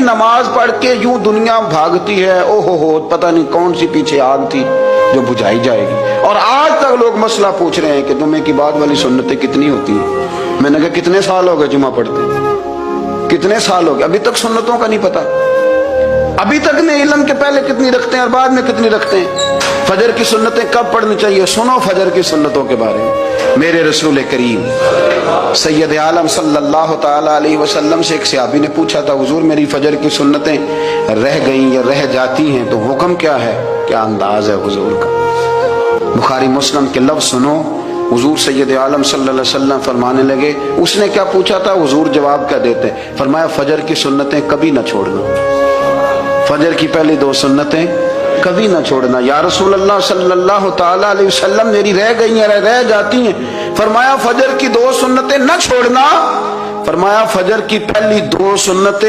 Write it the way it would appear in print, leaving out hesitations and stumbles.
نماز پڑھ کے یوں دنیا بھاگتی ہے، او ہو پتہ نہیں کون سی پیچھے آگ تھی جو بجھائی جائے گی۔ اور آج تک لوگ مسئلہ پوچھ رہے ہیں کہ جمعے کی بعد والی سنتیں کتنی ہوتی ہیں۔ میں نے کہا کتنے سال ہو گئے جمعہ پڑھتے، کتنے سال ہو گئے، ابھی تک سنتوں کا نہیں پتا، ابھی تک نے علم کے پہلے کتنی رکھتے ہیں اور بعد میں کتنی رکھتے ہیں۔ فجر کی سنتیں کب پڑھنی چاہیے، سنو فجر کی سنتوں کے بارے میں۔ میرے رسول کریم سید عالم صلی اللہ تعالی علیہ وسلم سے ایک صحابی نے پوچھا تھا، حضور میری فجر کی سنتیں رہ گئیں یا رہ جاتی ہیں تو حکم کیا ہے، کیا انداز ہے حضور کا۔ بخاری مسلم کے لفظ سنو، حضور سید عالم صلی اللہ علیہ وسلم فرمانے لگے، اس نے کیا پوچھا تھا، حضور جواب کیا دیتے، فرمایا فجر کی سنتیں کبھی نہ چھوڑنا، فجر کی پہلی 2 سنتیں کبھی نہ چھوڑنا۔ یا رسول اللہ صلی اللہ تعالی علیہ وسلم میری رہ گئی ہیں، رہ جاتی ہیں، فرمایا فجر کی 2 سنتیں نہ چھوڑنا، فرمایا فجر کی پہلی 2 سنتیں